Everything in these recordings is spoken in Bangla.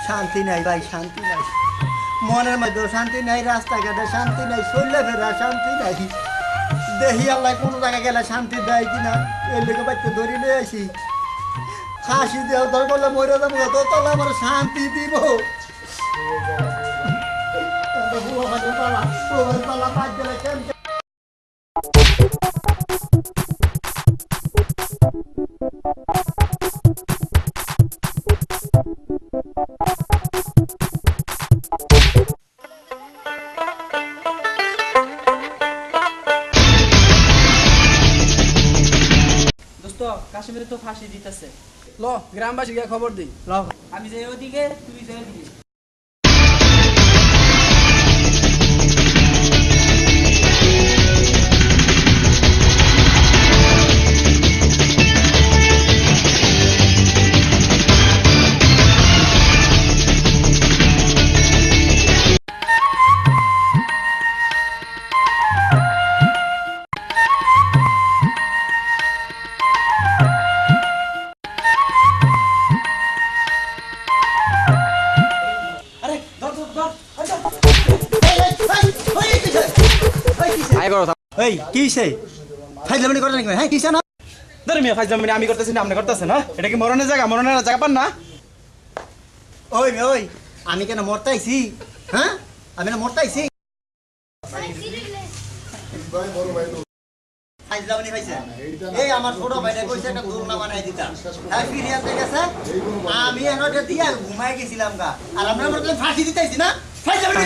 শান্তি নাই ভাই, শান্তি নাই, মনের মধ্যে শান্তি নাই, রাস্তাঘাটে শান্তি নাই, চললে ফেরা শান্তি নাই। দেখি আল্লাহ কোনো জায়গায় গেলে শান্তি দেয় কিনা, এর লেগে বাচ্চা ধরি নিয়ে আসি। ফাঁসি দেওয়া ধর করলে মরে যাবো, তো তাহলে আমার শান্তি দিব। দোস্ত কাশ্মীরে তো ফাঁসি দিতেছে। ল গ্রামবাসী গিয়ে খবর দিই। আমি যাই ওদিকে, তুই যাই ওদিকে। আরে ধর ধর ধর এই কি সে ফাইজলামি করে নাকি? হ্যাঁ কিসে না ধরে মিয়া ফাইজ জামিনে আমি করতেছি না আপনি করতেছেন না? এটা কি মরণের জায়গা পান না? ওই ওই আমি কেন মরতাইছি? হ্যাঁ আমি না মরতাইছি? ফাইজলামি পাইছে এই আমার ছোট ভাইটা কইছে একটা দোলনা বানাই দিতা, তাই ফিরে আসতে গেছে। আমি এনটা দিয়া ঘুমাই গেছিলাম গা, আর আমরা মরতে ফাঁসি দিতেছি না। ফাইজলামি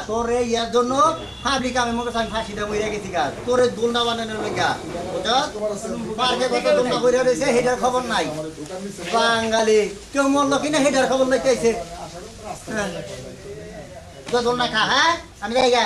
তোর ইয়ার জন্য ফাঁসি আমি মনে আমি ফাঁসি দেবো গেছি গা, তোর দোলনা বানানোর লেগা দোলনা করে রয়েছে, হেটার খবর নাই। বাঙালি কেউ মরলো কিনা হেটার খবর লইতেছে। দোলনা খা, হ্যাঁ আমি যাই গা।